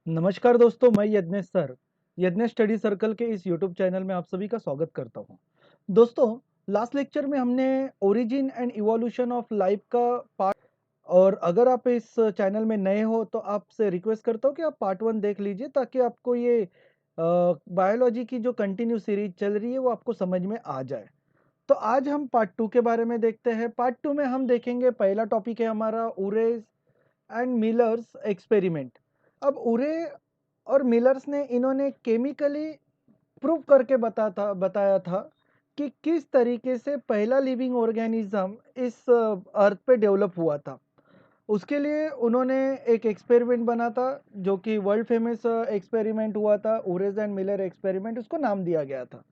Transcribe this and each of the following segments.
नमस्कार दोस्तों, मैं Yagnesh sir, Yagnesh study circle के इस यूट्यूब चैनल में आप सभी का स्वागत करता हूं। दोस्तों, लास्ट लेक्चर में हमने origin and evolution of life का पार्ट, और अगर आप इस चैनल में नए हो तो आपसे रिक्वेस्ट करता हूं कि आप पार्ट 1 देख लीजिए, ताकि आपको ये बायोलॉजी की जो कंटिन्यू सीरीज चल रही है वो आपको समझ में आ जाए। तो आज हम पार्ट 2 के बारे में देखते हैं। पार्ट 2 में हम देखेंगे, पहला टॉपिक है हमारा उरेज एंड मिलर्स एक्सपेरिमेंट। अब उरे और मिलर्स ने इन्होंने केमिकली प्रूव करके बताया था कि किस तरीके से पहला लिविंग ऑर्गेनिज्म इस अर्थ पे डेवलप हुआ था। उसके लिए उन्होंने एक एक्सपेरिमेंट बना था, जो कि वर्ल्ड फेमस एक्सपेरिमेंट हुआ था, उरेज एंड मिलर एक्सपेरिमेंट उसको नाम दिया गया था।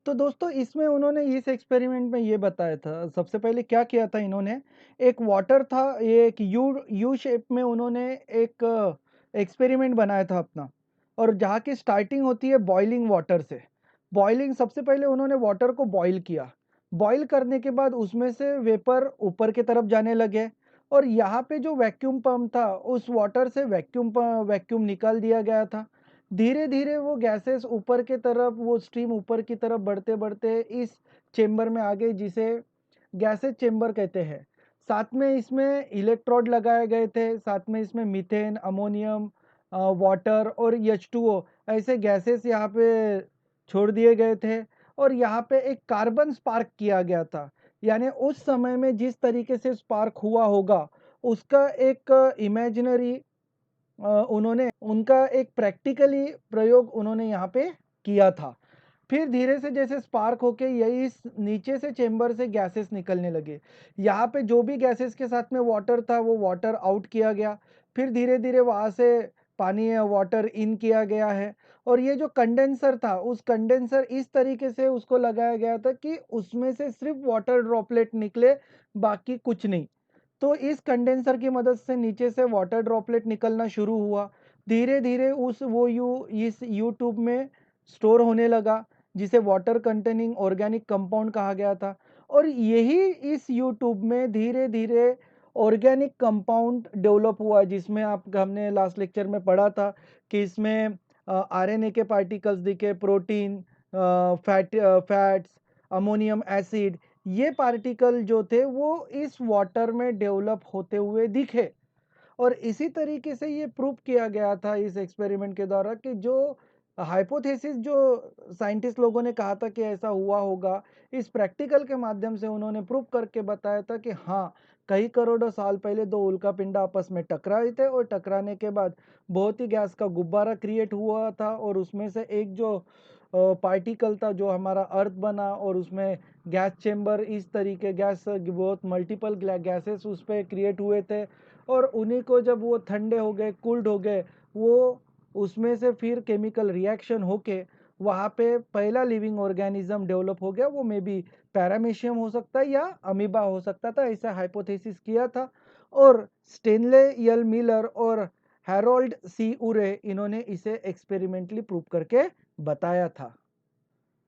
तो दोस्तों, इसमें उन्होंने इस एक्सपेरिमेंट में ये बताया था, सबसे पहले क्या किया था इन्होंने, एक वाटर था, ये एक यू यू शेप में उन्होंने एक एक्सपेरिमेंट बनाया था अपना। और जहाँ की स्टार्टिंग होती है बॉइलिंग वाटर से। बॉइलिंग, सबसे पहले उन्होंने वाटर को बॉईल किया। बॉईल करने के बाद उसमें से वेपर ऊपर की तरफ जाने लगे, और यहाँ पे जो वैक्यूम पंप था उस वाटर से वैक्यूम निकाल दिया गया था। धीरे धीरे वो गैसेस ऊपर की तरफ, वो स्ट्रीम ऊपर की तरफ बढ़ते बढ़ते इस चेम्बर में आ गई, जिसे गैसेस चेम्बर कहते हैं। साथ में इसमें इलेक्ट्रोड लगाए गए थे, साथ में इसमें मीथेन, अमोनियम, वाटर और H2O ऐसे गैसेस यहाँ पे छोड़ दिए गए थे। और यहाँ पे एक कार्बन स्पार्क किया गया था। यानी उस समय में जिस तरीके से स्पार्क हुआ होगा, उसका एक इमेजिनरी उन्होंने उनका एक प्रैक्टिकली प्रयोग उन्होंने यहाँ पे किया था। फिर धीरे से जैसे स्पार्क होके यही इस नीचे से चेंबर से गैसेस निकलने लगे। यहाँ पे जो भी गैसेस के साथ में वाटर था वो वाटर आउट किया गया। फिर धीरे धीरे वहाँ से पानी या वाटर इन किया गया है। और ये जो कंडेंसर था, उस कंडेंसर इस तरीके से उसको लगाया गया था कि उसमें से सिर्फ वाटर ड्रॉपलेट निकले, बाकी कुछ नहीं। तो इस कंडेंसर की मदद से नीचे से वाटर ड्रॉपलेट निकलना शुरू हुआ। धीरे धीरे उस वो यू इस यू ट्यूब में स्टोर होने लगा, जिसे वाटर कंटेनिंग ऑर्गेनिक कंपाउंड कहा गया था। और यही इस यू ट्यूब में धीरे धीरे ऑर्गेनिक कंपाउंड डेवलप हुआ, जिसमें आप हमने लास्ट लेक्चर में पढ़ा था कि इसमें आरएनए के पार्टिकल्स दिखे, प्रोटीन, फैट्स, अमोनियम एसिड, ये पार्टिकल जो थे वो इस वाटर में डेवलप होते हुए दिखे। और इसी तरीके से ये प्रूव किया गया था इस एक्सपेरिमेंट के द्वारा कि जो हाइपोथेसिस जो साइंटिस्ट लोगों ने कहा था कि ऐसा हुआ होगा, इस प्रैक्टिकल के माध्यम से उन्होंने प्रूव करके बताया था कि हाँ, कई करोड़ों साल पहले दो उल्कापिंड आपस में टकराए थे, और टकराने के बाद बहुत ही गैस का गुब्बारा क्रिएट हुआ था, और उसमें से एक जो पार्टिकल था जो हमारा अर्थ बना, और उसमें गैस चेम्बर, इस तरीके गैस बहुत मल्टीपल गैसेस उस पर क्रिएट हुए थे। और उन्हीं को जब वो ठंडे हो गए, कूल्ड हो गए, वो उसमें से फिर केमिकल रिएक्शन होके वहाँ पे पहला लिविंग ऑर्गेनिज्म डेवलप हो गया। वो मे बी पैरामीशियम हो सकता है या अमीबा हो सकता था, ऐसा हाइपोथेसिस किया था। और स्टेनले यल मिलर और हैरोल्ड सी उरे, इन्होंने इसे एक्सपेरिमेंटली प्रूव करके बताया था।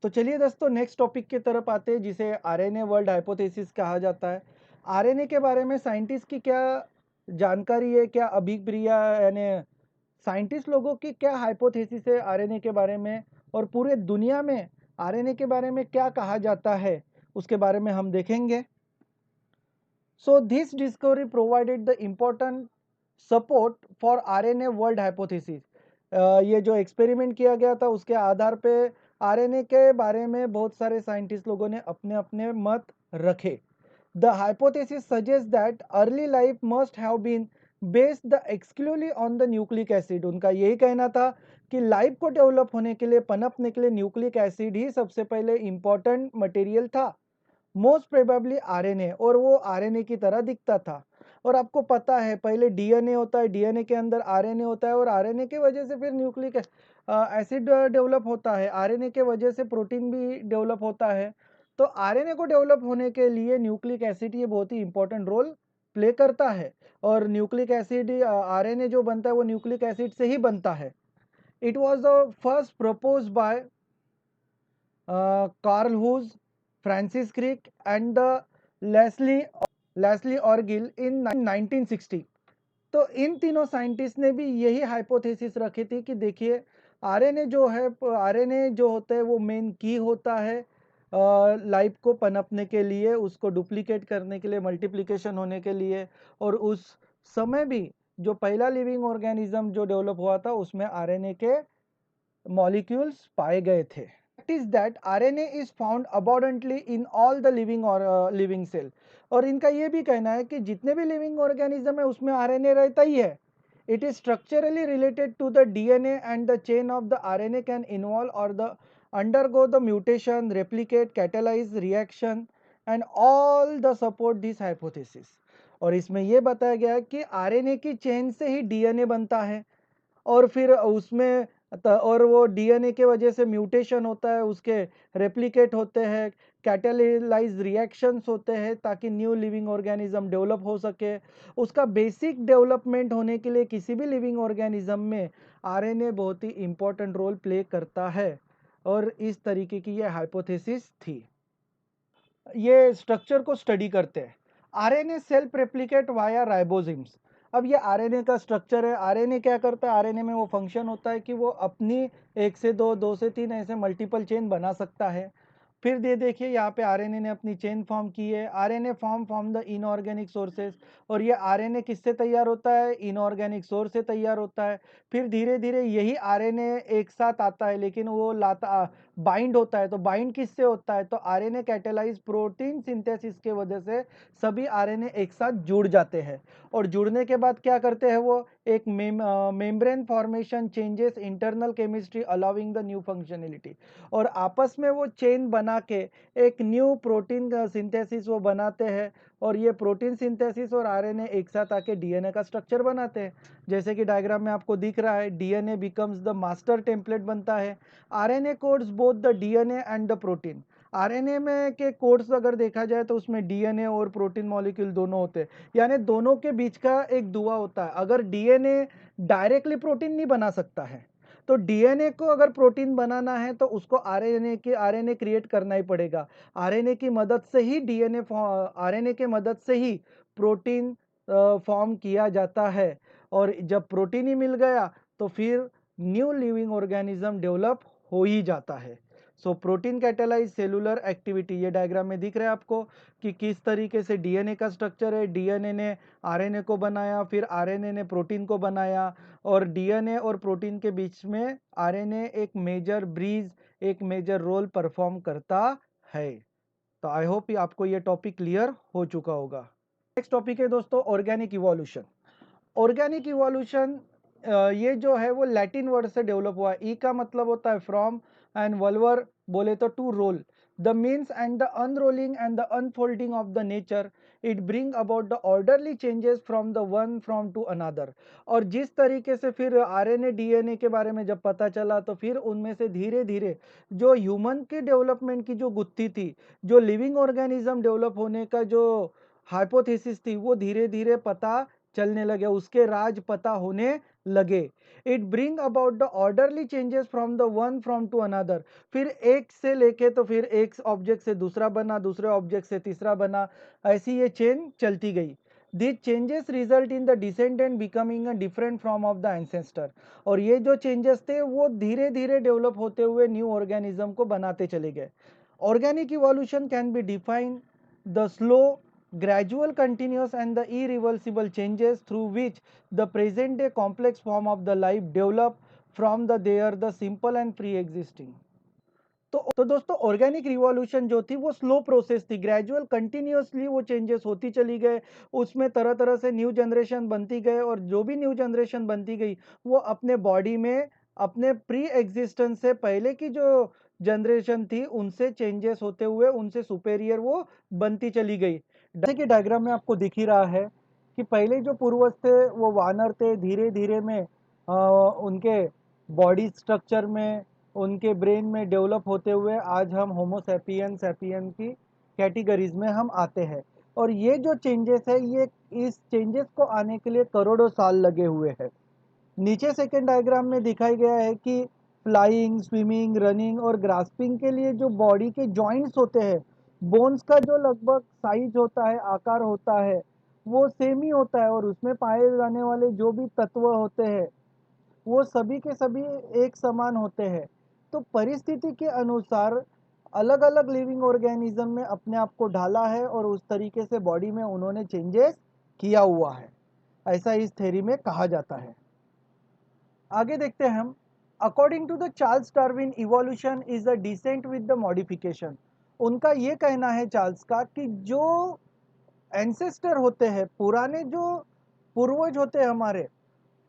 तो चलिए दोस्तों, नेक्स्ट टॉपिक की तरफ आते हैं, जिसे आरएनए वर्ल्ड हाइपोथेसिस कहा जाता है। आरएनए के बारे में साइंटिस्ट की क्या जानकारी है, क्या अभिप्रिया, यानी साइंटिस्ट लोगों की क्या हाइपोथेसिस है आरएनए के बारे में, और पूरे दुनिया में आरएनए के बारे में क्या कहा जाता है, उसके बारे में हम देखेंगे। So this discovery provided the important support for RNA world hypothesis. ये जो एक्सपेरिमेंट किया गया था उसके आधार पे आरएनए के बारे में बहुत सारे साइंटिस्ट लोगों ने अपने अपने मत रखे। The hypothesis suggest that early life must have been based the exclusively on the nucleic acid. उनका यही कहना था कि लाइफ को डेवलप होने के लिए, पनपने के लिए न्यूक्लिक एसिड ही सबसे पहले इंपॉर्टेंट मटेरियल था, मोस्ट प्रोबेबली आरएनए, और वो आरएनए की तरह दिखता था। और आपको पता है, पहले डीएनए होता है, डीएनए के अंदर आरएनए होता है, और आरएनए की वजह से फिर न्यूक्लिक एसिड डेवलप होता है, आरएनए के वजह से प्रोटीन भी डेवलप होता है। तो आरएनए को डेवलप होने के लिए न्यूक्लिक एसिड ये बहुत ही इंपॉर्टेंट रोल प्ले करता है। और न्यूक्लिक एसिड, आरएनए जो बनता है वो न्यूक्लिक एसिड से ही बनता है। It was the first propose by Carl हुज, Francis Crick and the Leslie Leslie Orgel in 1960। तो इन तीनों साइंटिस्ट ने भी यही हाइपोथेसिस रखी थी कि देखिए आरएनए जो है, आरएनए जो होता है वो मेन की होता है लाइफ को पनपने के लिए, उसको डुप्लीकेट करने के लिए, मल्टीप्लिकेशन होने के लिए। और उस समय भी जो पहला लिविंग ऑर्गेनिज्म जो डेवलप हुआ था उसमें आरएनए के मॉलिक्यूल्स पाए गए थे। Is that RNA is found abundantly in all the living और लिविंग सेल। और इनका ये भी कहना है कि जितने भी लिविंग ऑर्गेनिज्म है उसमें आरएनए रहता ही है। It is structurally related to the DNA and the chain of the RNA can involve or the undergo the mutation, replicate, catalyze reaction and all the support this hypothesis। और इसमें यह बताया गया है कि आरएनए की चेन से ही DNA बनता है और फिर उसमें और वो डीएनए के वजह से म्यूटेशन होता है, उसके रेप्लिकेट होते हैं, कैटालाइज रिएक्शंस होते हैं ताकि न्यू लिविंग ऑर्गेनिज्म डेवलप हो सके। उसका बेसिक डेवलपमेंट होने के लिए किसी भी लिविंग ऑर्गेनिज्म में आरएनए बहुत ही इंपॉर्टेंट रोल प्ले करता है। और इस तरीके की ये हाइपोथेसिस थी। ये स्ट्रक्चर को स्टडी करते हैं। RNA self replicate via ribosomes. अब ये आरएनए का स्ट्रक्चर है। आरएनए क्या करता है, आरएनए में वो फंक्शन होता है कि वो अपनी 1 से 2, 2 से 3 ऐसे मल्टीपल चेन बना सकता है। फिर ये देखिए यहाँ पे आरएनए ने अपनी चेन फॉर्म की है। RNA from the inorganic sources. और ये आरएनए किससे तैयार होता है, इनऑर्गेनिक सोर्स से तैयार होता है। फिर धीरे धीरे यही आरएनए एक साथ आता है, लेकिन वो लाता बाइंड होता है। तो बाइंड किससे होता है, तो आरएनए कैटालाइज प्रोटीन सिंथेसिस के वजह से सभी आरएनए एक साथ जुड़ जाते हैं। और जुड़ने के बाद क्या करते हैं, वो एक membrane formation changes internal chemistry allowing the new functionality. और आपस में वो चेन बना के एक न्यू प्रोटीन का सिंथेसिस वो बनाते हैं। और ये प्रोटीन सिंथेसिस और आरएनए एक साथ आके डीएनए का स्ट्रक्चर बनाते हैं। जैसे कि डायग्राम में आपको दिख रहा है, DNA becomes the master template बनता है। RNA codes both the DNA and the protein. RNA में के कोड्स अगर देखा जाए तो उसमें डीएनए और प्रोटीन मॉलिक्यूल दोनों होते हैं, यानी दोनों के बीच का एक दुआ होता है। अगर डीएनए डायरेक्टली प्रोटीन नहीं बना सकता है, तो डीएनए को अगर प्रोटीन बनाना है तो उसको आरएनए क्रिएट करना ही पड़ेगा। आरएनए की मदद से ही आरएनए के मदद से ही प्रोटीन फॉर्म किया जाता है। और जब प्रोटीन ही मिल गया तो फिर न्यू लिविंग ऑर्गेनिज्म डेवलप हो ही जाता है। So protein catalyse cellular activity, ये डायग्राम में दिख रहा है आपको कि किस तरीके से डीएनए का स्ट्रक्चर है। डीएनए ने आरएनए को बनाया, फिर आरएनए ने प्रोटीन को बनाया। और डीएनए और प्रोटीन के बीच में आरएनए एक मेजर ब्रिज, एक मेजर रोल परफॉर्म करता है। तो आई होप आपको ये टॉपिक क्लियर हो चुका होगा। नेक्स्ट टॉपिक है दोस्तों ऑर्गेनिक इवोल्यूशन। ऑर्गेनिक इवोल्यूशन ये जो है वो लैटिन वर्ड से डेवलप हुआ है। ई का मतलब होता है फ्रॉम एंड वल्वर बोले तो to roll, the means and the unrolling and the unfolding of the nature. It bring about the orderly changes from the one from to another. और जिस तरीके से फिर आरएनए डीएनए के बारे में जब पता चला तो फिर उनमें से धीरे धीरे जो ह्यूमन के डेवलपमेंट की जो गुत्थी थी, जो लिविंग ऑर्गेनिज्म डेवलप होने का जो हाइपोथेसिस थी, वो धीरे धीरे पता चलने लगे, उसके राज पता होने लगे। It bring about the orderly changes from the one from to another. फिर एक से लेके तो फिर एक ऑब्जेक्ट से दूसरा बना, दूसरे ऑब्जेक्ट से तीसरा बना, ऐसी ये चेन चलती गई। These changes result in the descendant becoming a different form of the ancestor। और ये जो चेंजेस थे वो धीरे धीरे डेवलप होते हुए न्यू ऑर्गेनिज्म को बनाते चले गए। Organic evolution can be defined the slow, gradual, continuous and the irreversible changes through which the present day complex form of the life develop from the simple and pre-existing। तो दोस्तों organic revolution जो थी वो slow process थी, gradual continuously वो changes होती चली गए। उसमें तरह तरह से न्यू जनरेशन बनती गए और जो भी न्यू जनरेशन बनती गई वो अपने बॉडी में अपने प्री एग्जिस्टेंस से पहले की जो जनरेशन थी उनसे चेंजेस होते हुए उनसे सुपेरियर वो बनती चली गई। जैसे कि डायग्राम में आपको दिख ही रहा है कि पहले जो पूर्वज थे वो वानर थे, धीरे धीरे में उनके बॉडी स्ट्रक्चर में, उनके ब्रेन में डेवलप होते हुए आज हम होमो सैपियन की कैटेगरीज में हम आते हैं। और ये जो चेंजेस है ये इस चेंजेस को आने के लिए करोड़ों साल लगे हुए हैं। नीचे सेकेंड डायग्राम में दिखाई गया है कि फ्लाइंग, स्विमिंग, रनिंग और ग्रास्पिंग के लिए जो बॉडी के जॉइंट्स होते हैं, बोन्स का जो लगभग साइज होता है, आकार होता है, वो सेम ही होता है और उसमें पाए जाने वाले जो भी तत्व होते हैं वो सभी के सभी एक समान होते हैं। तो परिस्थिति के अनुसार अलग अलग लिविंग ऑर्गेनिज्म में अपने आप को ढाला है और उस तरीके से बॉडी में उन्होंने चेंजेस किया हुआ है, ऐसा इस थ्योरी में कहा जाता है। आगे देखते हैं हम। According to the Charles Darwin, evolution is a descent with the modification. उनका ये कहना है चार्ल्स का कि जो एंसेस्टर होते हैं, पुराने जो पूर्वज होते हैं हमारे,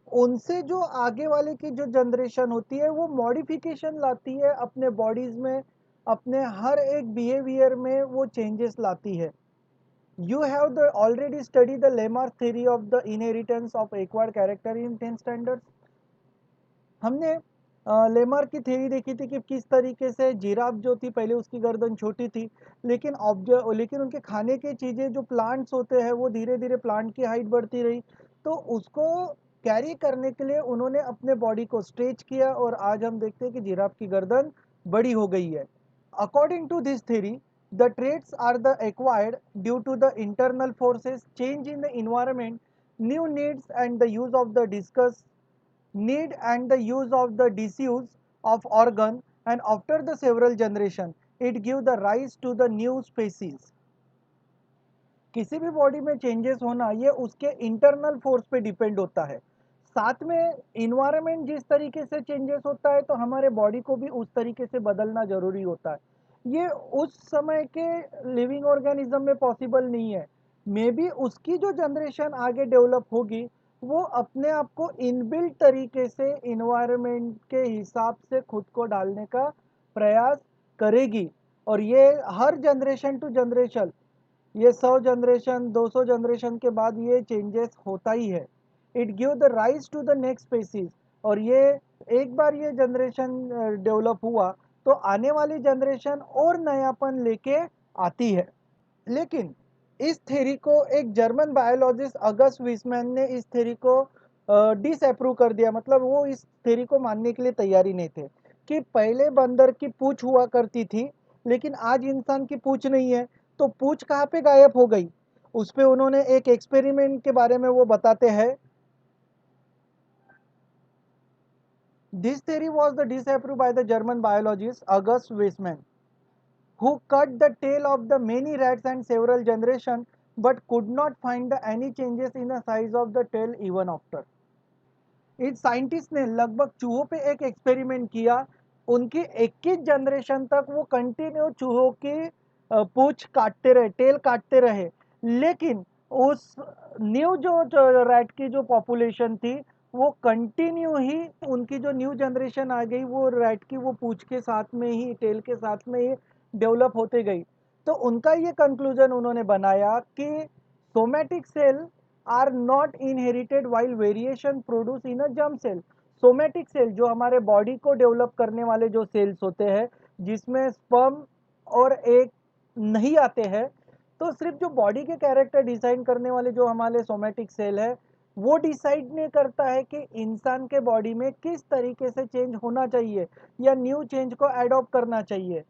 उनसे जो आगे वाले की जो जनरेशन होती है वो मॉडिफिकेशन लाती है अपने बॉडीज में, अपने हर एक बिहेवियर में वो चेंजेस लाती है। You have the already study the Lamarck theory of the inheritance of acquired character in 10 standards. हमने लेमार्क की थ्योरी देखी थी कि किस तरीके से जिराफ जो थी पहले उसकी गर्दन छोटी थी, लेकिन उनके खाने की चीज़ें जो प्लांट्स होते हैं वो धीरे धीरे प्लांट की हाइट बढ़ती रही, तो उसको कैरी करने के लिए उन्होंने अपने बॉडी को स्ट्रेच किया और आज हम देखते हैं कि जिराफ की गर्दन बड़ी हो गई है। According to this theory, the traits are the acquired due to the internal forces, change in the environment, new needs and the use of the discuss need and the use of the disuse of organ, and after the several generation it give the rise to the new species। किसी भी body में changes होना ये उसके internal force पे depend होता है, साथ में इन्वायरमेंट जिस तरीके से चेंजेस होता है तो हमारे बॉडी को भी उस तरीके से बदलना जरूरी होता है। ये उस समय के लिविंग ऑर्गेनिज्म में पॉसिबल नहीं है। मे बी उसकी जो जनरेशन आगे डेवलप होगी वो अपने आप को इनबिल्ट तरीके से इन्वायरमेंट के हिसाब से खुद को डालने का प्रयास करेगी, और ये हर जनरेशन टू जनरेशन, ये 100 जनरेशन 200 जनरेशन के बाद ये चेंजेस होता ही है। It give the rise to the next species, और ये एक बार ये जनरेशन डेवलप हुआ तो आने वाली जनरेशन और नयापन लेके आती है। लेकिन इस थ्योरी को एक जर्मन बायोलॉजिस्ट अगस्ट वीसमैन ने इस थ्योरी को डिसअप्रूव कर दिया, मतलब वो इस थ्योरी को मानने के लिए तैयारी नहीं थे कि पहले बंदर की पूंछ हुआ करती थी लेकिन आज इंसान की पूंछ नहीं है, तो पूंछ कहाँ पे गायब हो गई। उस पे उन्होंने एक एक्सपेरिमेंट के बारे में वो बताते हैं। This theory was the disapprove by the German biologist August Weismann, who cut the tail of the many rats and several generations but could not find any changes in the size of the tail even after। इस scientist ने लगभग चूहों पे एक experiment किया, उनकी 21 generation तक वो कंटिन्यू चूहों की पूंछ काटते रहे, टेल काटते रहे, लेकिन उस न्यू जो रैट की जो पॉपुलेशन थी वो कंटिन्यू ही, उनकी जो न्यू जनरेशन आ गई वो रैट की वो पूंछ के साथ में ही, टेल के साथ में ही डेवलप होते गई। तो उनका ये कंक्लूजन उन्होंने बनाया कि somatic cell are not inherited while variation produce in a germ cell. Somatic cell जो हमारे बॉडी को डेवलप करने वाले जो सेल्स होते हैं जिसमें स्पर्म और एग नहीं आते हैं, तो सिर्फ जो बॉडी के कैरेक्टर डिसाइड करने वाले जो हमारे सोमैटिक सेल है वो डिसाइड नहीं करता है कि इंसान के बॉडी में किस तरीके से चेंज होना चाहिए या न्यू चेंज को एडॉप्ट करना चाहिए।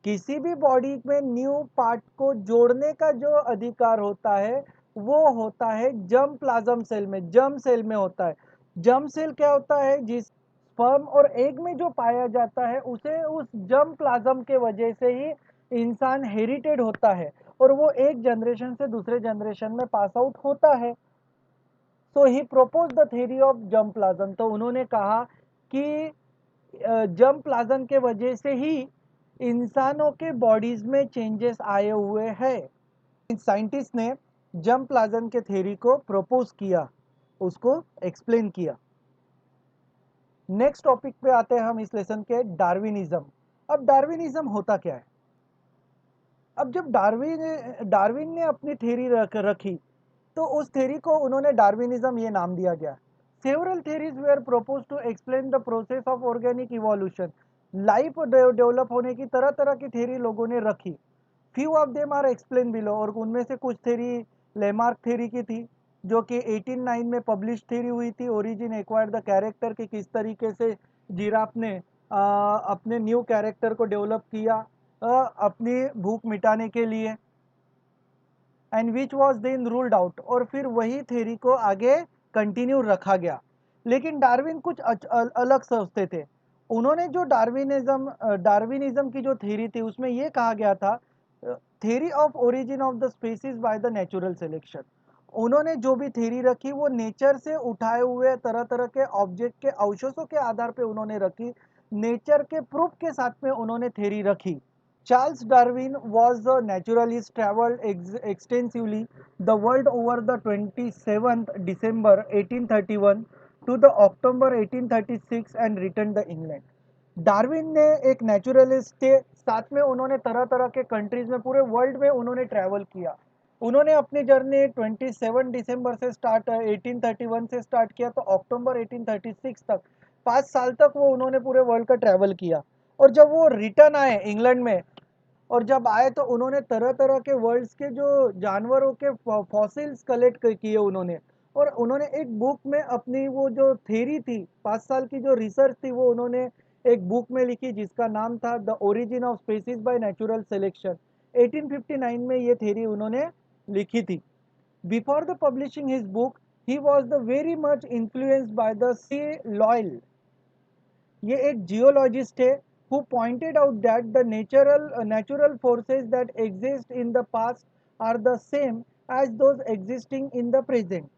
किसी भी बॉडी में न्यू पार्ट को जोड़ने का जो अधिकार होता है वो होता है जर्म प्लाज्म सेल में, जर्म सेल में होता है। जर्म सेल क्या होता है, जिस स्पर्म और एग में जो पाया जाता है उसे उस जर्म प्लाज्म के वजह से ही इंसान हेरिटेड होता है और वो एक जनरेशन से दूसरे जनरेशन में पास आउट होता है। So he propose the theory of germ plasm. तो उन्होंने कहा कि जर्म प्लाज्म के वजह से ही इंसानों के बॉडीज में चेंजेस आए हुए हैं। साइंटिस्ट ने जर्म प्लाज्म के थ्योरी को प्रपोज किया, उसको एक्सप्लेन किया। नेक्स्ट टॉपिक पे आते हैं हम इस लेसन के, डार्विनिज्म। अब डार्विनिज्म होता क्या है। अब जब डार्विन ने अपनी थ्योरी रखी तो उस थ्योरी को उन्होंने डार्विनिज्म ये नाम दिया गया। Several theories were propose to explain the process of organic evolution. Life develop होने की तरह तरह की थ्योरी लोगों ने रखी। Few of them are explain below, और उनमें से कुछ थ्योरी लेमार्क थ्योरी की थी जो कि 1809 में पब्लिश थ्योरी हुई थी। ओरिजिन एक्वायर्ड द कैरेक्टर, कि किस तरीके से जिराफ ने अपने न्यू कैरेक्टर को डेवलप किया अपनी भूख मिटाने के लिए। And which was then ruled out, और फिर वही थ्योरी को आगे कंटिन्यू रखा गया। लेकिन डार्विन कुछ अलग सोचते थे। उन्होंने जो डार्विनिज्म की जो थ्योरी थी उसमें ये कहा गया था, theory of origin of the species by the natural selection. उन्होंने जो भी थ्योरी रखी वो नेचर से उठाए हुए तरह तरह के ऑब्जेक्ट के अवशेषों के आधार पे उन्होंने रखी, नेचर के प्रूफ के साथ में उन्होंने थ्योरी रखी। Charles Darwin was a naturalist, traveled extensively the world over the 27th December 1831 to the October 1836 and returned to England. Darwin ने एक नेचुरलिस्ट थे, साथ में उन्होंने तरह तरह के कंट्रीज में पूरे वर्ल्ड में उन्होंने ट्रैवल किया। उन्होंने अपनी जर्नी 27 दिसंबर से स्टार्ट 1831 से स्टार्ट किया तो अक्टूबर 1836 तक, 5 साल तक वो उन्होंने पूरे वर्ल्ड का ट्रैवल किया। और जब वो रिटर्न आए इंग्लैंड में, और जब आए तो उन्होंने तरह तरह के वर्ल्ड्स के जो जानवरों के फॉसिल्स कलेक्ट किए उन्होंने। और उन्होंने एक बुक में अपनी वो जो थ्योरी थी, 5 साल की जो रिसर्च थी, वो उन्होंने एक बुक में लिखी जिसका नाम था the origin of species by natural selection. 1859 में ये थ्योरी उन्होंने लिखी थी। Before the publishing his book he was the very much influenced by the C Lyell. ये एक जियोलॉजिस्ट है who pointed out that the natural forces that exist in the past are the same as those existing in the present.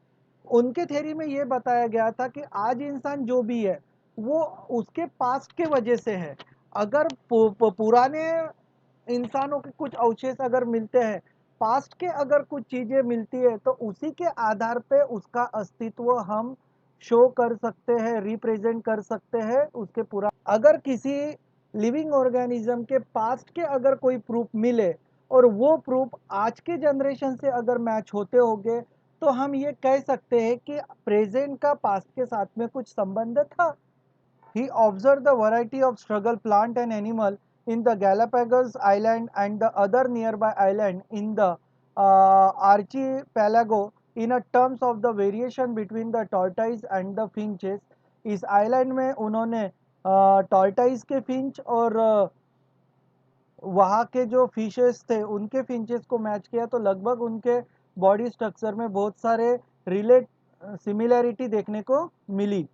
उनके theory में ये बताया गया था कि आज इंसान जो भी है वो उसके पास्ट के वजह से है। अगर पुराने इंसानों के कुछ अवशेष अगर मिलते हैं, पास्ट के अगर कुछ चीजें मिलती है, तो उसी के आधार पे उसका अस्तित्व हम शो कर सकते हैं, रिप्रेजेंट कर सकते हैं उसके पूरा। अगर किसी लिविंग ऑर्गेनिज्म के पास्ट के अगर कोई प्रूफ मिले और वो प्रूफ आज के जनरेशन से अगर मैच होते होंगे, तो हम ये कह सकते हैं कि प्रेजेंट का पास्ट के साथ में कुछ संबंध था। He observed the variety of struggle plant and animal in the Galapagos Island and the other nearby island in the archipelago in a terms of the variation between the tortoise and the finches. इस island में उन्होंने tortoise के Finch और वहाँ के जो fishes थे उनके फिंचेस को मैच किया, तो लगभग उनके बॉडी स्ट्रक्चर में बहुत सारे सिमिलैरिटी देखने को मिली।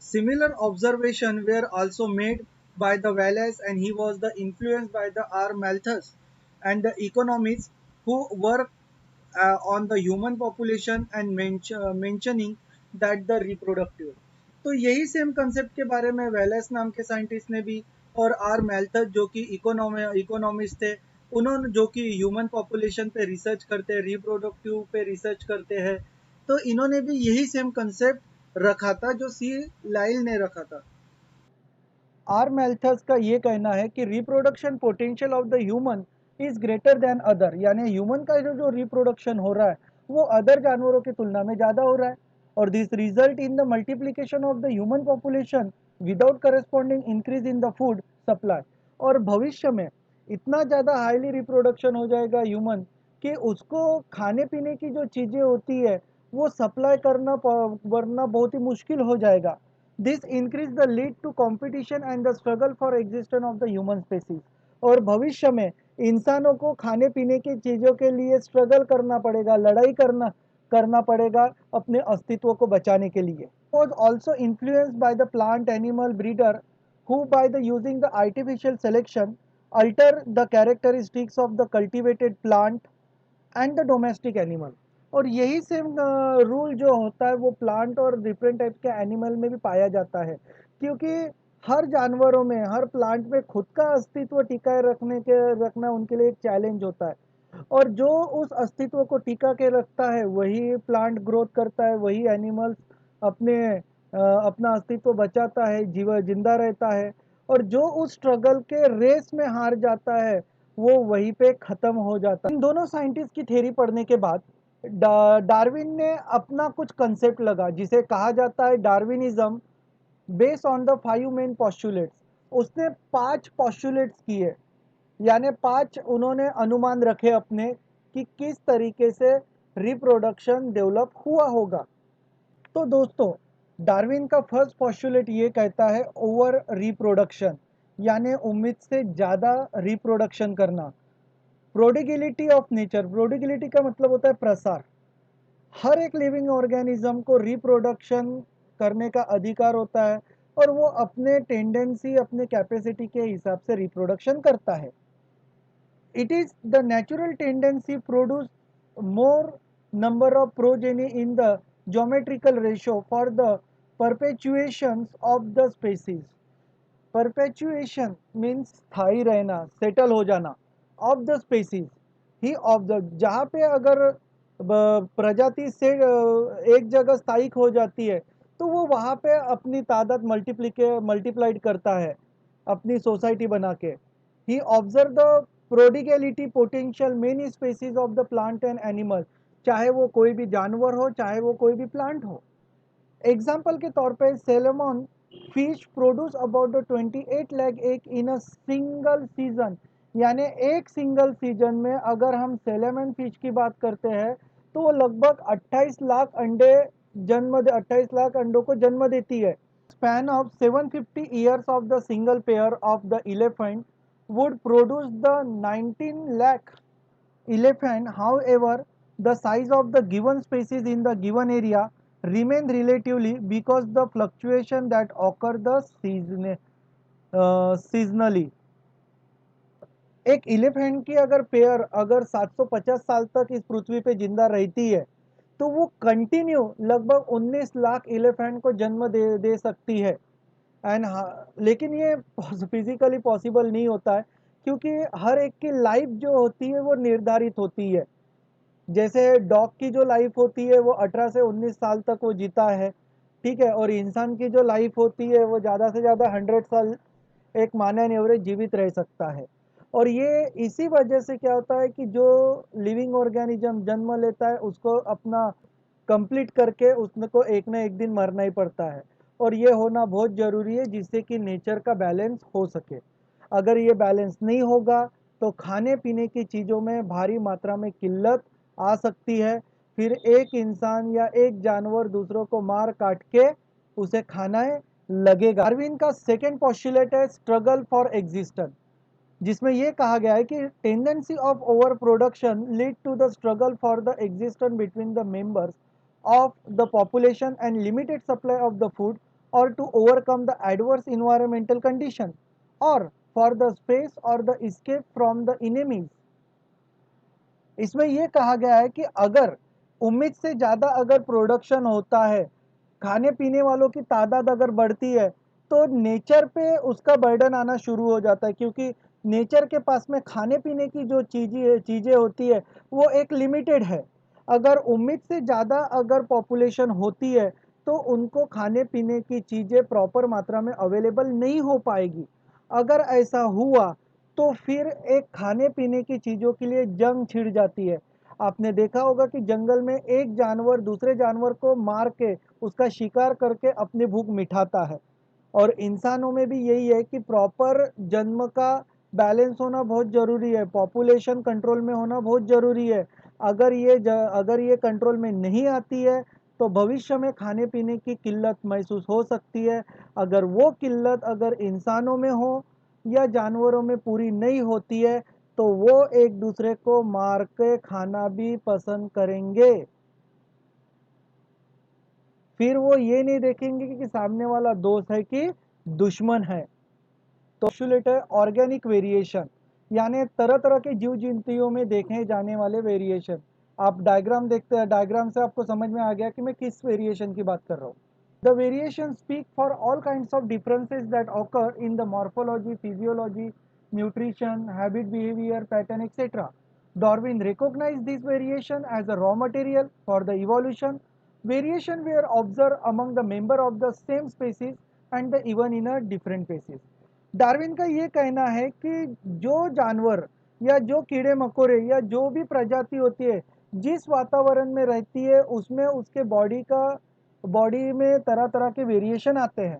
Similar observations were also made by the Wallace, and he was the influenced by the R. Malthus and the economists who work on the human population and mentioning that the reproductive। तो यही same concept के बारे में Wallace नाम के scientist ने भी और आर मेल्थस जो कि इकोनॉमिस्ट थे, उन्होंने जो कि ह्यूमन पॉपुलेशन पे रिसर्च करते हैं, रिप्रोडक्टिव पे रिसर्च करते हैं, तो इन्होंने भी यही सेम कंसेप्ट रखा था जो सी लाइल ने रखा था। आर मेल्थस का ये कहना है कि reproduction potential of the human is greater than other, यानी ह्यूमन का जो रिप्रोडक्शन हो रहा है वो अदर जानवरों की तुलना में ज़्यादा हो रहा है। और this result in the multiplication of the human population without corresponding increase in the food supply. और भविष्य में इतना ज़्यादा हाईली रिप्रोडक्शन हो जाएगा ह्यूमन कि उसको खाने पीने की जो चीज़ें होती है वो सप्लाई करना बहुत ही मुश्किल हो जाएगा। This increase the lead to competition and the struggle for existence of the human species. और भविष्य में इंसानों को खाने पीने की चीज़ों के लिए स्ट्रगल करना पड़ेगा, लड़ाई करना पड़ेगा अपने अस्तित्व को बचाने के लिए। Was also influenced by the plant animal breeder who by the using the artificial selection alter the characteristics of the cultivated plant and the domestic animal। और यही सेम रूल जो होता है वो प्लांट और डिफरेंट टाइप के animal में भी पाया जाता है, क्योंकि हर जानवरों में, हर प्लांट में खुद का अस्तित्व टिकाए रखना उनके लिए एक चैलेंज होता है। और जो उस अस्तित्व को टिका के रखता है वही प्लांट ग्रोथ करता है, वही एनिमल्स अपना अस्तित्व बचाता है, जिंदा रहता है। और जो उस स्ट्रगल के रेस में हार जाता है वो वहीं पे खत्म हो जाता है। इन दोनों साइंटिस्ट की थ्योरी पढ़ने के बाद डार्विन ने अपना कुछ कंसेप्ट लगा जिसे कहा जाता है Darwinism, based on the 5 main postulates. उसने 5 पोस्टुलेट्स किए, यानी 5 उन्होंने अनुमान रखे अपने कि किस तरीके से रिप्रोडक्शन डेवलप हुआ होगा। तो दोस्तों, डार्विन का फर्स्ट पोस्टुलेट ये कहता है ओवर रिप्रोडक्शन, यानी उम्मीद से ज़्यादा रिप्रोडक्शन करना। प्रोडिगिलिटी ऑफ नेचर, प्रोडिगिलिटी का मतलब होता है प्रसार। हर एक लिविंग ऑर्गेनिज्म को रिप्रोडक्शन करने का अधिकार होता है और वो अपने टेंडेंसी, अपने कैपेसिटी के हिसाब से रिप्रोडक्शन करता है। It is the natural tendency produce more number of progeny in the geometrical ratio for the perpetuations of the species. Perpetuation means स्थाई रहना, सेटल हो जाना, of the species he of the, जहाँ पे अगर प्रजाति से एक जगह स्थायिक हो जाती है तो वो वहाँ पे अपनी तादाद मल्टीप्लाइड करता है अपनी सोसाइटी बना के। He observe the prodigality potential many species of the plant and animal, चाहे वो कोई भी जानवर हो चाहे वो कोई भी प्लांट हो। एग्जाम्पल के तौर पे Salomon fish produce about 28 lakh egg in a single season, यानी एक सिंगल सीजन में अगर हम सेलेमन फिश की बात करते हैं तो वो लगभग 28 लाख अंडे 28 लाख अंडों को जन्म देती है। Span of 750 years of the single pair of the elephant would produce the 19 lakh elephant. However, the size of the given species in the given area remain relatively because the fluctuation that occur the seasonally. एक इलेफेंट की अगर pair अगर 750 साल तक इस पृथ्वी पे जिंदा रहती है तो वो कंटिन्यू लगभग 19 लाख इलेफेंट को जन्म दे सकती है। एंड लेकिन ये फिजिकली पॉसिबल नहीं होता है क्योंकि हर एक की लाइफ जो होती है वो निर्धारित होती है। जैसे डॉग की जो लाइफ होती है वो 18 से 19 साल तक वो जीता है, ठीक है, और इंसान की जो लाइफ होती है वो ज़्यादा से ज़्यादा 100 साल एक मानव एवरेज जीवित रह सकता है। और ये इसी वजह से क्या होता है कि जो लिविंग ऑर्गेनिज्म जन्म लेता है उसको अपना कंप्लीट करके उसको एक ना एक दिन मरना ही पड़ता है, और ये होना बहुत ज़रूरी है जिससे कि नेचर का बैलेंस हो सके। अगर ये बैलेंस नहीं होगा तो खाने पीने की चीज़ों में भारी मात्रा में किल्लत आ सकती है, फिर एक इंसान या एक जानवर दूसरों को मार काट के उसे खाना लगेगा। डार्विन का सेकेंड पॉस्टुलेट है स्ट्रगल फॉर एग्जिस्टेंस, जिसमें यह कहा गया है कि tendency of over production lead to the struggle for the existence between the members of the population and limited supply of the food, or to overcome the adverse environmental condition, or for the space or the escape from the enemies. इसमें यह कहा गया है कि अगर उम्मीद से ज़्यादा अगर प्रोडक्शन होता है, खाने पीने वालों की तादाद अगर बढ़ती है तो नेचर पे उसका बर्डन आना शुरू हो जाता है, क्योंकि नेचर के पास में खाने पीने की जो चीज़ें होती है वो एक लिमिटेड है। अगर उम्मीद से ज़्यादा अगर पॉपुलेशन होती है तो उनको खाने पीने की चीज़ें प्रॉपर मात्रा में अवेलेबल नहीं हो पाएगी। अगर ऐसा हुआ तो फिर एक खाने पीने की चीज़ों के लिए जंग छिड़ जाती है। आपने देखा होगा कि जंगल में एक जानवर दूसरे जानवर को मार के उसका शिकार करके अपनी भूख मिटाता है, और इंसानों में भी यही है कि प्रॉपर जन्म का बैलेंस होना बहुत ज़रूरी है, पॉपुलेशन कंट्रोल में होना बहुत ज़रूरी है। अगर ये कंट्रोल में नहीं आती है तो भविष्य में खाने पीने की किल्लत महसूस हो सकती है। अगर वो किल्लत अगर इंसानों में हो या जानवरों में पूरी नहीं होती है तो वो एक दूसरे को मार के खाना भी पसंद करेंगे। फिर वो ये नहीं देखेंगे कि सामने वाला दोस्त है कि दुश्मन है। तो पोस्टुलेट है ऑर्गेनिक वेरिएशन, यानी तरह तरह के जीव जंतुओं में देखे जाने वाले वेरिएशन। आप डायग्राम देखते हैं, डायग्राम से आपको समझ में आ गया कि मैं किस वेरिएशन की बात कर रहा हूँ। The variation speak for all kinds of differences that occur in the morphology, physiology, nutrition, habit, behaviour pattern etcetera. Darwin recognized this variation as a raw material for the evolution. Variation were observed among the member of the same species and the even in a different species. Darwin का ये कहना है कि जो जानवर या जो कीड़े मकोड़े या जो भी प्रजाति होती है जिस वातावरण में रहती है उसमें उसके बॉडी में तरह तरह के वेरिएशन आते हैं।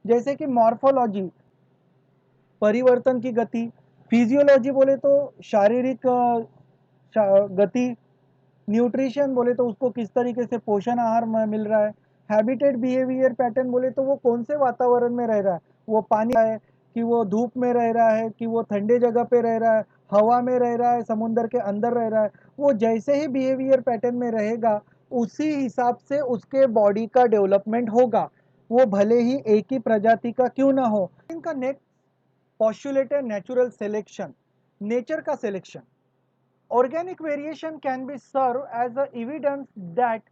जैसे कि मॉर्फोलॉजी परिवर्तन की गति, फिजियोलॉजी बोले तो शारीरिक गति, न्यूट्रिशन बोले तो उसको किस तरीके से पोषण आहार मिल रहा है, हैबिटेट बिहेवियर पैटर्न बोले तो वो कौन से वातावरण में रह रहा है, वो पानी है कि वो धूप में रह रहा है कि वो ठंडे जगह पे रह रहा है, हवा में रह रहा है, समुद्र के अंदर रह रहा है, वो जैसे ही बिहेवियर पैटर्न में रहेगा उसी हिसाब से उसके बॉडी का डेवलपमेंट होगा, वो भले ही एक ही प्रजाति का क्यों ना हो। इनका नेक्स्ट पोस्टुलेट है नेचुरल सिलेक्शन, नेचर का selection. Organic variation can be served as a evidence that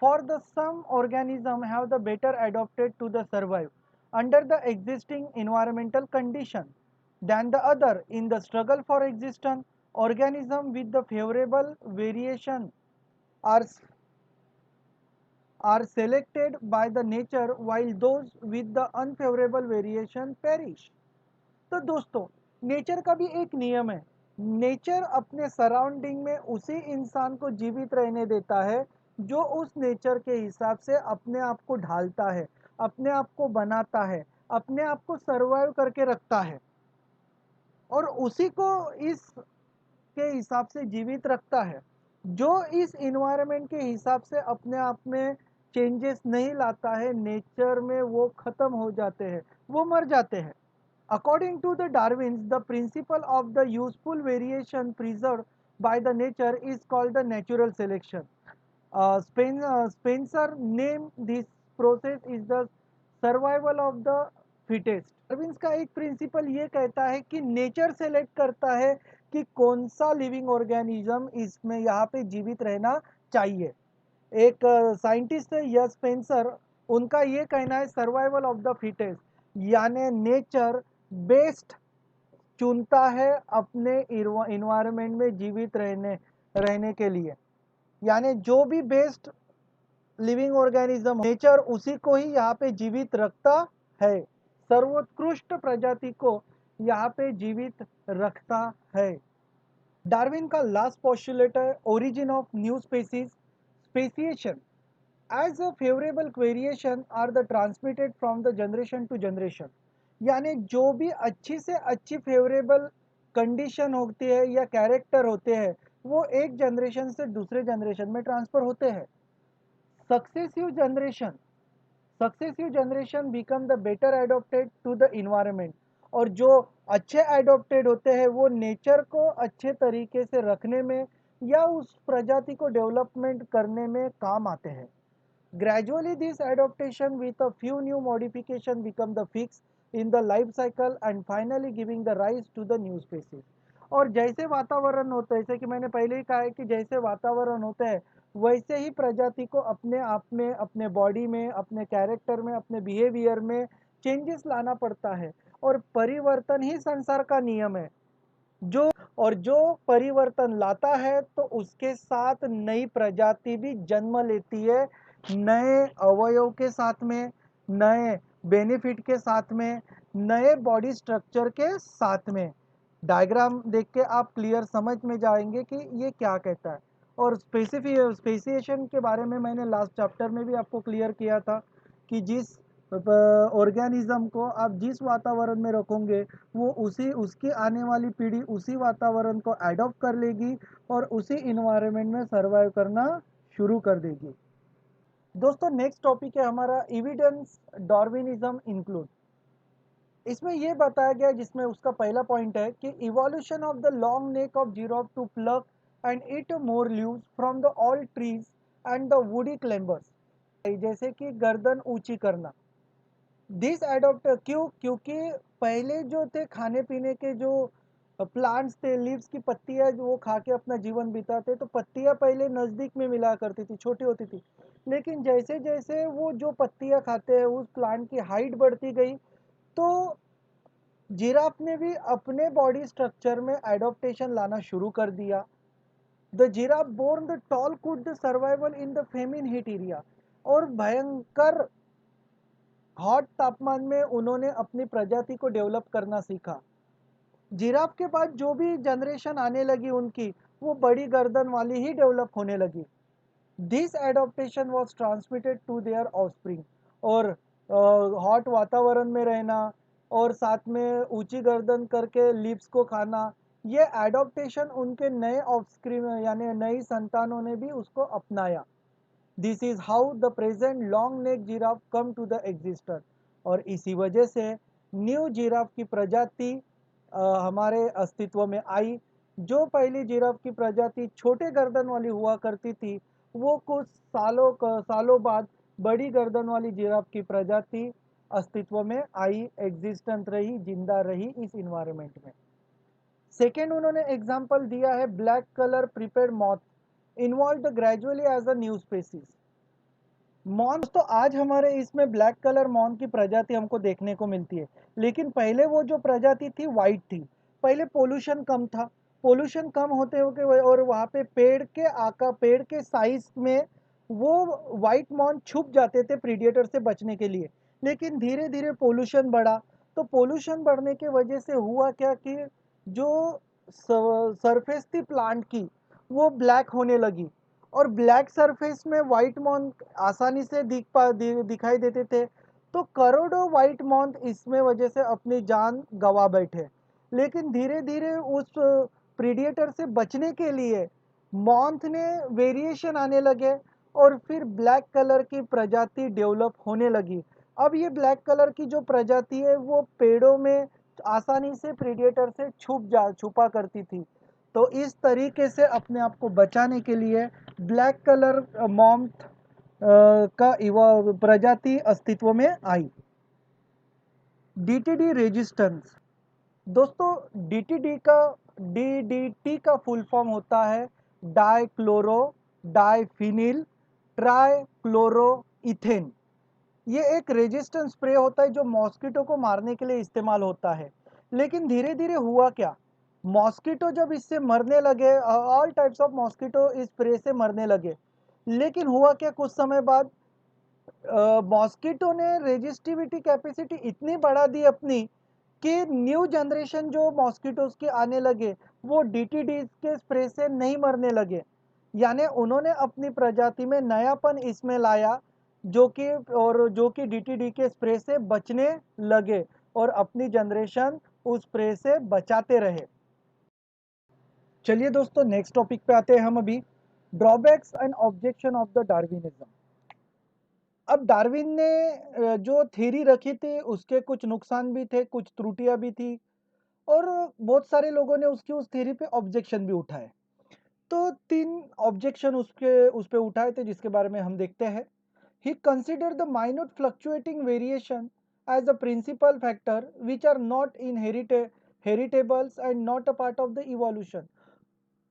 for the some organism have the better adapted to the survive under the existing environmental condition than the other. In the struggle for existence, organism with the favorable variation are are selected by the nature while those with the unfavorable variation perish. तो दोस्तों, nature का भी एक नियम है। Nature अपने surrounding में उसी इंसान को जीवित रहने देता है जो उस नेचर के हिसाब से अपने आप को ढालता है, अपने आप को बनाता है, अपने आप को सर्वाइव करके रखता है और उसी को इस के हिसाब से जीवित रखता है। जो इस इन्वायरमेंट के हिसाब से अपने आप में चेंजेस नहीं लाता है, नेचर में वो खत्म हो जाते हैं, वो मर जाते हैं। According to the Darwin's, the principle of the useful variation preserved by the nature is called the natural selection. Spencer named this process is the survival of the fittest. Darwin's का एक प्रिंसिपल ये कहता है कि nature select करता है कि कौन सा लिविंग ऑर्गेनिज्म इसमें यहाँ पे जीवित रहना चाहिए। एक साइंटिस्ट है यस स्पेंसर, उनका ये कहना है सर्वाइवल ऑफ द फिटेस्ट, यानी नेचर बेस्ट चुनता है अपने इन्वायरमेंट में जीवित रहने के लिए, यानी जो भी बेस्ट लिविंग ऑर्गेनिज्म नेचर उसी को ही यहाँ पे जीवित रखता है, सर्वोत्कृष्ट प्रजाति को यहाँ पे जीवित रखता है। डार्विन का लास्ट पोस्टुलेट है origin of new species, speciation as a favourable variation are the transmitted from the generation to generation, यानी जो भी अच्छी से अच्छी फेवरेबल कंडीशन होती है या कैरेक्टर होते हैं वो एक जनरेशन से दूसरे जनरेशन में ट्रांसफर होते हैं। Successive generation become the better adapted to the environment, और जो अच्छे एडॉप्टेड होते हैं वो नेचर को अच्छे तरीके से रखने में या उस प्रजाति को डेवलपमेंट करने में काम आते हैं। Gradually, this adaptation with a few new modification become the fix in the life cycle and finally giving the rise to the new species. और जैसे वातावरण होता है, जैसे कि मैंने पहले ही कहा है कि जैसे वातावरण होता है वैसे ही प्रजाति को अपने आप में, अपने बॉडी में, अपने कैरेक्टर में, अपने बिहेवियर में चेंजेस लाना पड़ता है और परिवर्तन ही संसार का नियम है। जो परिवर्तन लाता है तो उसके साथ नई प्रजाति भी जन्म लेती है, नए अवयव के साथ में, नए बेनिफिट के साथ में, नए बॉडी स्ट्रक्चर के साथ में। डायग्राम देख के आप क्लियर समझ में जाएंगे कि ये क्या कहता है। और स्पेसिएशन के बारे में मैंने लास्ट चैप्टर में भी आपको क्लियर किया था कि जिस ऑर्गेनिज्म को आप जिस वातावरण में रखोगे वो उसकी आने वाली पीढ़ी उसी वातावरण को एडॉप्ट कर लेगी और उसी इन्वायरमेंट में सर्वाइव करना शुरू कर देगी। दोस्तों, नेक्स्ट टॉपिक है हमारा एविडेंस डार्विनिज्म इंक्लूड। इसमें यह बताया गया, जिसमें उसका पहला पॉइंट है कि evolution of the long neck of giraffe to pluck and eat more leaves from the all trees and the woody climbers, जैसे कि गर्दन ऊंची करना। दिस एडॉप्ट क्योंकि पहले जो थे खाने पीने के जो प्लांट्स थे, लीव्स की पत्तियां जो वो खा के अपना जीवन बिताते, तो पत्तियां पहले नज़दीक में मिला करती थी, छोटी होती थी, लेकिन जैसे जैसे वो जो पत्तियां खाते हैं उस प्लांट की हाइट बढ़ती गई तो जिराफ ने भी अपने बॉडी स्ट्रक्चर में एडॉप्टेशन लाना शुरू कर दिया। The giraffe born the tall could the survival in the famine heat area, और भयंकर हॉट तापमान में उन्होंने अपनी प्रजाति को डेवलप करना सीखा। जिराफ के बाद जो भी जनरेशन आने लगी उनकी, वो बड़ी गर्दन वाली ही डेवलप होने लगी। This adaptation was transmitted to their offspring, और हॉट वातावरण में रहना और साथ में ऊंची गर्दन करके लिप्स को खाना, ये एडॉप्टेशन उनके नए ऑफस्प्रिंग यानी नई संतानों ने भी उसको अपनाया। This is how the present long neck giraffe come to the existence, और इसी वजह से न्यू जिराफ की प्रजाति हमारे अस्तित्व में आई। जो पहली जिराफ की प्रजाति छोटे गर्दन वाली हुआ करती थी, वो कुछ सालों बाद बड़ी गर्दन वाली जिराफ की प्रजाति अस्तित्व में आई, एग्जिस्टेंट रही, जिंदा रही इस इन्वायरमेंट में। सेकेंड उन्होंने एग्जाम्पल दिया है black colour prepared moth involve gradually as a new species. मॉन तो आज हमारे इसमें ब्लैक कलर मॉन की प्रजाति हमको देखने को मिलती है, लेकिन पहले वो जो प्रजाति थी वाइट थी। पहले पोल्यूशन कम था, पोल्यूशन कम होते होते और वहाँ पे पेड़ के साइज में वो वाइट मॉन छुप जाते थे प्रीडेटर से बचने के लिए। लेकिन धीरे धीरे पोल्यूशन बढ़ा, तो पोल्यूशन बढ़ने के वजह से हुआ क्या कि जो सरफेस थी प्लांट की वो ब्लैक होने लगी, और ब्लैक सरफेस में व्हाइट मॉन आसानी से दिखाई देते थे। तो करोड़ों व्हाइट मॉन इसमें वजह से अपनी जान गंवा बैठे। लेकिन धीरे धीरे उस प्रीडिएटर से बचने के लिए मॉन्थ ने वेरिएशन आने लगे, और फिर ब्लैक कलर की प्रजाति डेवलप होने लगी। अब ये ब्लैक कलर की जो प्रजाति है वो पेड़ों में आसानी से प्रीडिएटर से छुपा करती थी। तो इस तरीके से अपने आप को बचाने के लिए ब्लैक कलर मॉम्थ का प्रजाति अस्तित्व में आई। DTD resistance. दोस्तों डीडीटी का फुल फॉर्म होता है डाइक्लोरो डाइफिनिल ट्राइक्लोरोइथेन। ये एक रेजिस्टेंस स्प्रे होता है जो मॉस्किटो को मारने के लिए इस्तेमाल होता है। लेकिन धीरे धीरे हुआ क्या, मॉस्किटो जब इससे मरने लगे, ऑल टाइप्स ऑफ मॉस्किटो इस स्प्रे से मरने लगे। लेकिन हुआ क्या, कुछ समय बाद मॉस्किटो ने रेजिस्टिविटी कैपेसिटी इतनी बढ़ा दी अपनी कि न्यू जनरेशन जो मॉस्किटोज के आने लगे वो डीटीडी के स्प्रे से नहीं मरने लगे। यानी उन्होंने अपनी प्रजाति में नयापन इसमें लाया, जो कि डीटीडी के स्प्रे से बचने लगे और अपनी जनरेशन उस स्प्रे से बचाते रहे। चलिए दोस्तों, नेक्स्ट टॉपिक पे आते हैं हम अभी, drawbacks and objection of the Darwinism. अब डार्विन ने जो थ्योरी रखी थी उसके कुछ नुकसान भी थे, कुछ त्रुटियां भी थी, और बहुत सारे लोगों ने उसकी उस थ्योरी पे ऑब्जेक्शन भी उठाए। तो 3 ऑब्जेक्शन उस पे उठाए थे, जिसके बारे में हम देखते हैं। He consider the minute fluctuating variation as a principal factor which are not heritables and not a part of the evolution.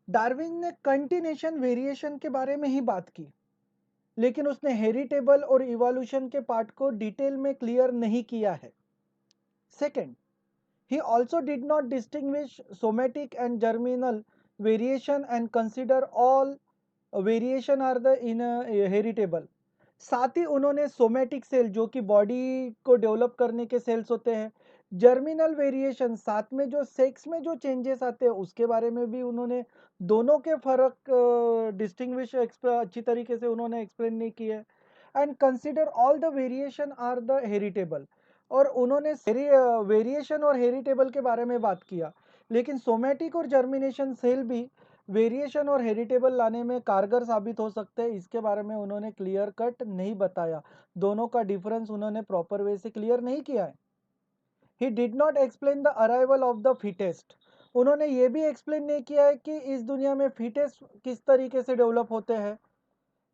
Darwin ने कंटिन्यूएशन वेरिएशन के बारे में ही बात की, लेकिन उसने हेरिटेबल और इवोल्यूशन के पार्ट को डिटेल में क्लियर नहीं किया है। Second, he also did not distinguish somatic and germinal variation and consider all variation are the inheritable। साथ ही उन्होंने सोमेटिक सेल जो कि बॉडी को डेवलप करने के सेल्स होते हैं, जर्मिनल वेरिएशन साथ में जो सेक्स में जो चेंजेस आते हैं उसके बारे में भी उन्होंने दोनों के फर्क डिस्टिंग्विश अच्छी तरीके से उन्होंने एक्सप्लेन नहीं किए। And consider all the variation are the heritable, और उन्होंने वेरिएशन और हेरिटेबल के बारे में बात किया, लेकिन सोमेटिक और जर्मिनेशन सेल भी वेरिएशन और हेरिटेबल लाने में कारगर साबित हो सकते हैं, इसके बारे में उन्होंने क्लियर कट नहीं बताया। दोनों का डिफरेंस उन्होंने प्रॉपर वे से क्लियर नहीं किया है। He did not explain the arrival of the fittest. उन्होंने ये भी एक्सप्लेन नहीं किया है कि इस दुनिया में फिटेस्ट किस तरीके से डेवलप होते हैं,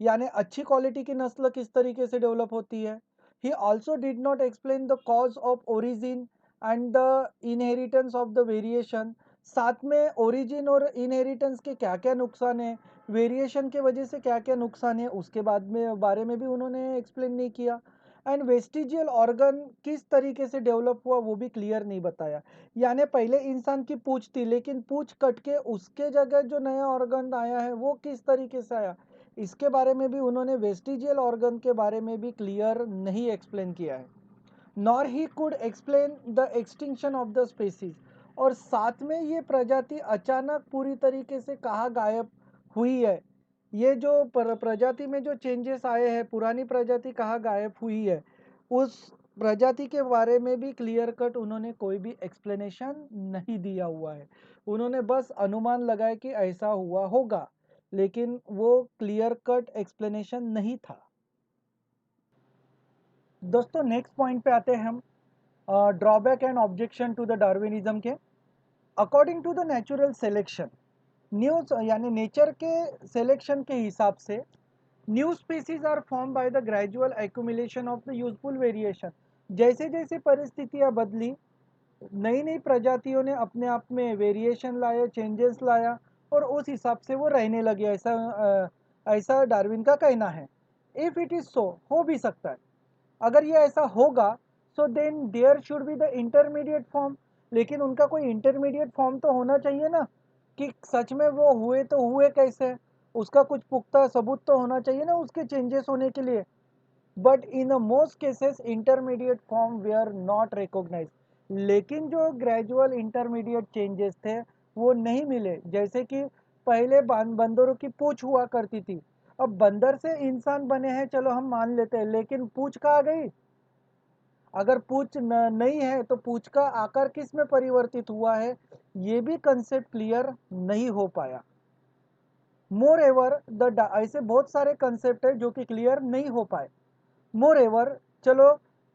यानी अच्छी क्वालिटी की नस्ल किस तरीके से डेवलप होती है। He also did not explain the cause of origin and the inheritance of the variation. साथ में ओरिजिन और इनहेरिटेंस के क्या क्या नुकसान है, वेरिएशन के वजह से क्या क्या नुकसान है, उसके बारे में भी उन्होंने एक्सप्लेन नहीं किया। एंड वेस्टिजियल ऑर्गन किस तरीके से डेवलप हुआ वो भी क्लियर नहीं बताया। यानी पहले इंसान की पूंछ थी, लेकिन पूंछ कट के उसके जगह जो नया ऑर्गन आया है वो किस तरीके से आया, इसके बारे में भी उन्होंने वेस्टिजियल ऑर्गन के बारे में भी क्लियर नहीं एक्सप्लेन किया है। Nor he could explain the extinction of the species, और साथ में ये प्रजाति अचानक पूरी तरीके से कहाँ गायब हुई है, ये जो प्रजाति में जो चेंजेस आए हैं, पुरानी प्रजाति कहाँ गायब हुई है, उस प्रजाति के बारे में भी क्लियर कट उन्होंने कोई भी एक्सप्लेनेशन नहीं दिया हुआ है। उन्होंने बस अनुमान लगाया कि ऐसा हुआ होगा, लेकिन वो क्लियर कट एक्सप्लेनेशन नहीं था। दोस्तों, नेक्स्ट पॉइंट पे आते हैं हम, drawback and objection to the Darwinism के। According to the natural selection, न्यूज यानी नेचर के सिलेक्शन के हिसाब से new species are form by the gradual accumulation of the useful variation. जैसे जैसे परिस्थितियां बदली, नई नई प्रजातियों ने अपने आप में वेरिएशन लाया, चेंजेस लाया, और उस हिसाब से वो रहने लगे, ऐसा डार्विन का कहना है। इफ इट इज सो, हो भी सकता है, अगर ये ऐसा होगा, so then there should be the intermediate form. लेकिन उनका कोई इंटरमीडिएट फॉर्म तो होना चाहिए ना, कि सच में वो हुए तो हुए कैसे, उसका कुछ पुख्ता सबूत तो होना चाहिए ना उसके चेंजेस होने के लिए। But in most cases intermediate form they are not recognize. लेकिन जो ग्रेजुअल इंटरमीडिएट चेंजेस थे वो नहीं मिले। जैसे कि पहले बंदरों की पूंछ हुआ करती थी, अब बंदर से इंसान बने हैं, चलो हम मान लेते हैं, लेकिन पूंछ कहाँ गई? अगर पूंछ नहीं है तो पूंछ का आकार किस में परिवर्तित हुआ है, ये भी कंसेप्ट क्लियर नहीं हो पाया। मोर एवर द ऐसे बहुत सारे कंसेप्ट है जो कि क्लियर नहीं हो पाए। मोर एवर, चलो,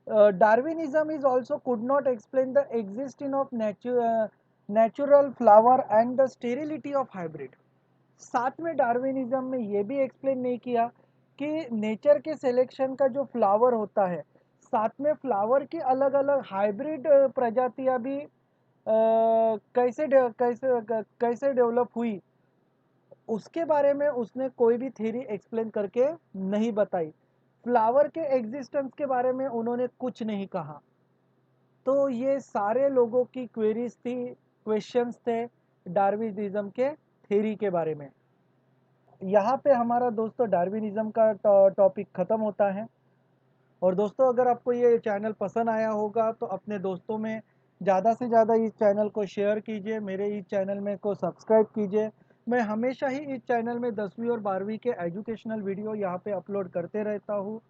Darwinism is also could not explain the existing of natural flower and the sterility of hybrid. साथ में डार्विनिज्म में ये भी एक्सप्लेन नहीं किया कि नेचर के सिलेक्शन का जो फ्लावर होता है, साथ में फ्लावर की अलग अलग हाइब्रिड प्रजातियां भी कैसे डेवलप हुई, उसके बारे में उसने कोई भी थ्योरी एक्सप्लेन करके नहीं बताई। फ्लावर के एग्जिस्टेंस के बारे में उन्होंने कुछ नहीं कहा। तो ये सारे लोगों की क्वेरीज थी, क्वेश्चंस थे डार्विनिज्म के थ्योरी के बारे में। यहाँ पे हमारा दोस्तों डार्विनिज्म का टॉपिक ख़त्म होता है। और दोस्तों, अगर आपको ये चैनल पसंद आया होगा तो अपने दोस्तों में ज़्यादा से ज़्यादा इस चैनल को शेयर कीजिए, मेरे इस चैनल में को सब्सक्राइब कीजिए। मैं हमेशा ही इस चैनल में 10वीं और 12वीं के एजुकेशनल वीडियो यहाँ पे अपलोड करते रहता हूँ।